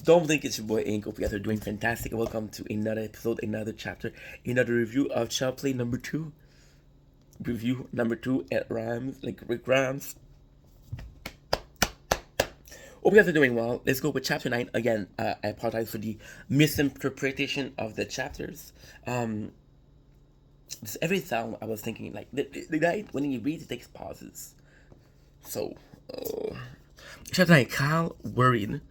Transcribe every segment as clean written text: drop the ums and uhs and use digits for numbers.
Don't think it's your boy Ink. Hope you guys are doing fantastic. Welcome to another episode, another chapter, another review of Child Play number 2. Review number 2 at Rhymes, like Rick Rhymes. Hope you guys are doing well. Let's go with chapter 9. Again, I apologize for the misinterpretation of the chapters. Every time I was thinking, like, the guy, when he reads, he takes pauses. So, chapter 9, Kyle worried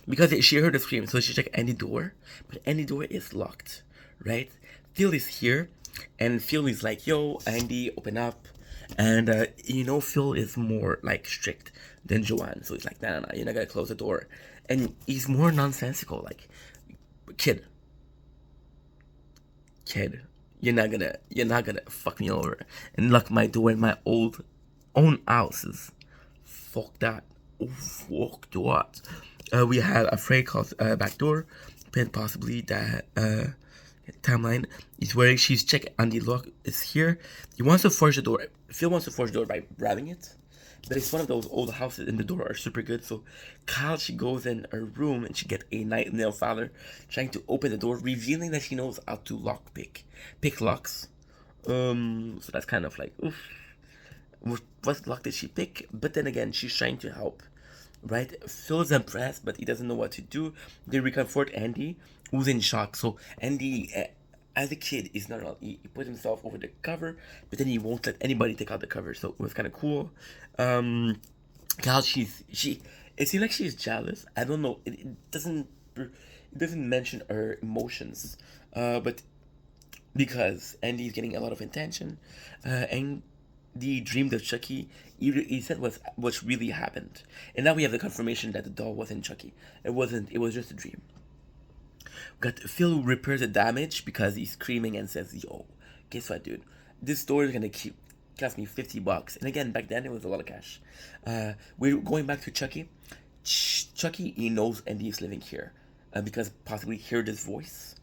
because she heard a scream, so she checked any door, but any door is locked, right? Phil is here, and Phil is like, yo, Andy, open up. And, Phil is more, like, strict than Joanne, so he's like, nah, you're not gonna close the door. And he's more nonsensical, like, kid, you're not gonna fuck me over and lock my door in my own houses. Fuck that. Oh, fuck that. We had a phrase called backdoor, and possibly that timeline is where she's checking on the lock is here. He wants to force the door. Phil wants to force the door by grabbing it, but it's one of those old houses and the door are super good. So Kyle, she goes in her room and she gets a night nail filer trying to open the door, revealing that she knows how to pick locks. So that's kind of like, oof. What lock did she pick? But then again, she's trying to help, right? Phil's impressed, but he doesn't know what to do. They reconfort Andy, who's in shock. So Andy, as a kid, is not. He put himself over the cover, but then he won't let anybody take out the cover. So it was kind of cool. Gal, she. It seems like she's jealous. I don't know. It doesn't mention her emotions, but because Andy's getting a lot of attention, and the dream of Chucky, he said was what really happened, and now we have the confirmation that the doll wasn't Chucky. It wasn't. It was just a dream. We got Phil who repairs the damage because he's screaming and says, "Yo, guess what, dude? This store is gonna keep cost me $50." And again, back then it was a lot of cash. We're going back to Chucky. Chucky, he knows Andy is living here because possibly heard his voice,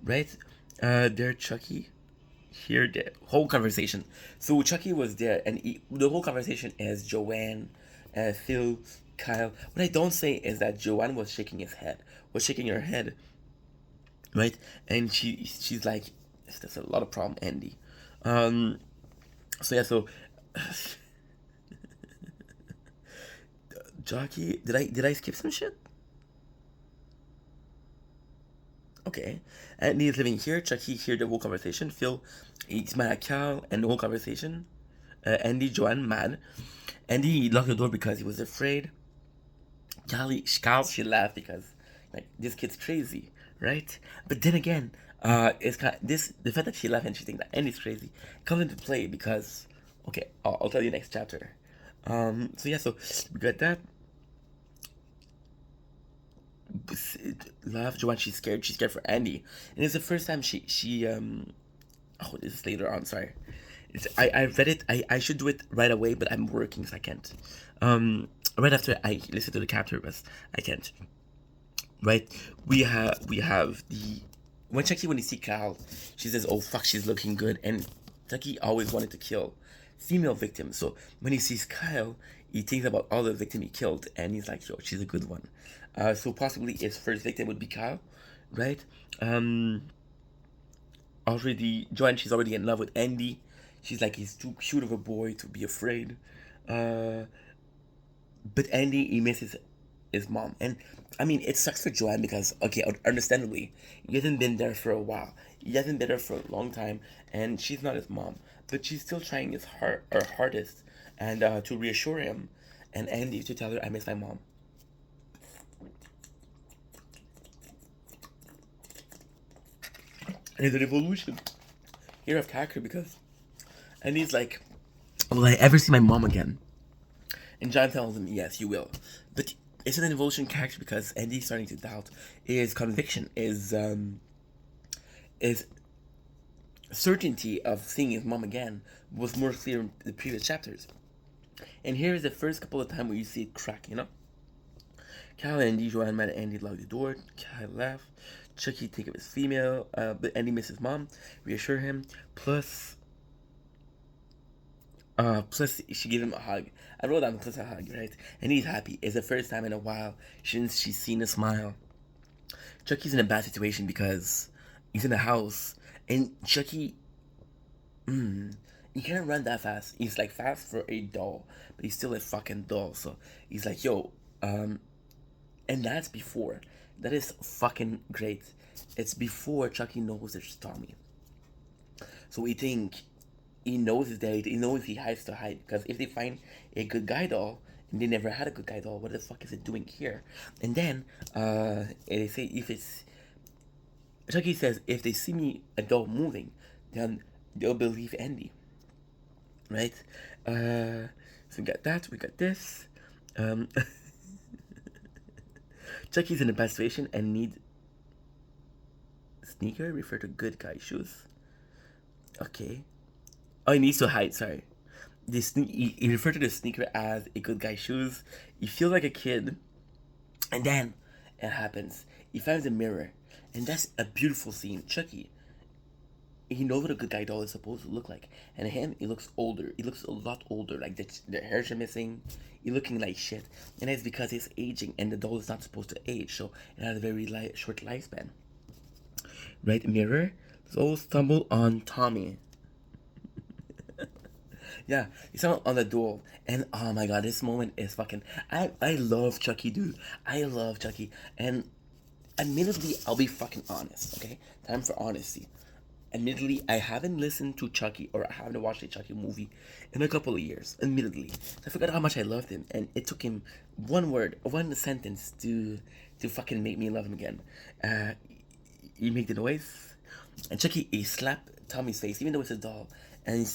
right? There, Chucky hear the whole conversation. So Chucky was there, and the whole conversation is Joanne, Phil, Kyle. What I don't say is that Joanne was shaking her head, right? And she's like, "There's a lot of problem, Andy." Um. So yeah. So, Jockey, did I skip some shit? Okay. Andy is living here. Chucky hear the whole conversation. Phil, he's mad at Cal and the whole conversation. Andy, Joanne, mad. Andy locked the door because he was afraid. Cal, she laughed because like this kid's crazy, right? But then again, it's kind of, this the fact that she laughed and she thinks that Andy's crazy comes into play because okay, I'll tell you next chapter. So yeah, so we got that. Love Joanne. She's scared. She's scared for Andy, and it's the first time she. Oh, this is later on. Sorry. I read it. I should do it right away, but I'm working, so I can't. Right after I listen to the chapter, but I can't. Right. We have the when Chucky when he see Cal, she says, "Oh fuck, she's looking good," and Chucky always wanted to kill female victims. So when he sees Kyle, he thinks about all the victims he killed, and he's like, "Yo, she's a good one." So possibly his first victim would be Kyle, right? Um, Already Joanne, she's already in love with Andy. She's like he's too cute of a boy to be afraid. Uh, but Andy he misses his mom, and I mean it sucks for Joanne because okay, understandably, he hasn't been there for a while. He hasn't been there for a long time, and she's not his mom, but she's still trying her hardest, and to reassure him, and Andy to tell her I miss my mom. And it's an evolution here of character because Andy's like, will I ever see my mom again? And John tells him, yes, you will. But it's an evolution character because Andy's starting to doubt his conviction, his certainty of seeing his mom again was more clear in the previous chapters. And here is the first couple of times where you see it crack. Kyle and Andy, Joanne met Andy locked the door. Kyle left. Chucky take up his female, but Andy misses mom. Reassure him. Plus she gave him a hug. I wrote down plus a hug, right? And he's happy. It's the first time in a while since she's seen a smile. Chucky's in a bad situation because he's in a house, and Chucky, he can't run that fast. He's like fast for a doll, but he's still a fucking doll. So he's like, yo, and that's before. That is fucking great. It's before Chucky knows it's Tommy. So we think he knows his dad. He knows he has to hide because if they find a good guy doll and they never had a good guy doll, what the fuck is it doing here? And then they say if it's Chucky says if they see me a doll moving, then they'll believe Andy, right? So we got that. We got this. Um, Chucky's in a bad situation and need sneaker refer to good guy shoes. Okay. Oh, he needs to hide. Sorry. He referred to the sneaker as a good guy shoes. He feels like a kid, and then it happens. He finds a mirror, and that's a beautiful scene. Chucky, he knows what a good guy doll is supposed to look like, and him, he looks older. He looks a lot older. Like the hairs are missing. He's looking like shit, and that's because he's aging, and the doll is not supposed to age, so it has a very short lifespan. Right, mirror. So stumble on Tommy. Yeah, you saw on the duel, and oh my god, this moment is fucking. I love Chucky, dude. I love Chucky, and admittedly, I'll be fucking honest. Okay, time for honesty. Admittedly, I haven't listened to Chucky or I haven't watched a Chucky movie in a couple of years. Admittedly, I forgot how much I loved him, and it took him one word, one sentence to fucking make me love him again. He made the noise, and Chucky he slapped Tommy's face, even though it's a doll, and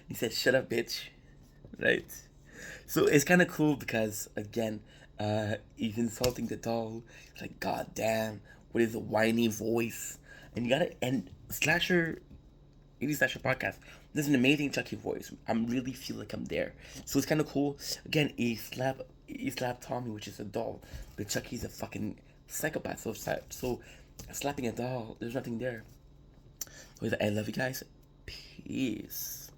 he said, "Shut up, bitch," right? So it's kind of cool because again, he's insulting the doll. It's like, God damn, what is a whiny voice? And you gotta and Slasher, 80 Slasher podcast. There's an amazing Chucky voice. I really feel like I'm there. So it's kind of cool. Again, he slapped Tommy, which is a doll, but Chucky's a fucking psychopath. So slapping a doll, there's nothing there. So he's like, I love you guys. Peace.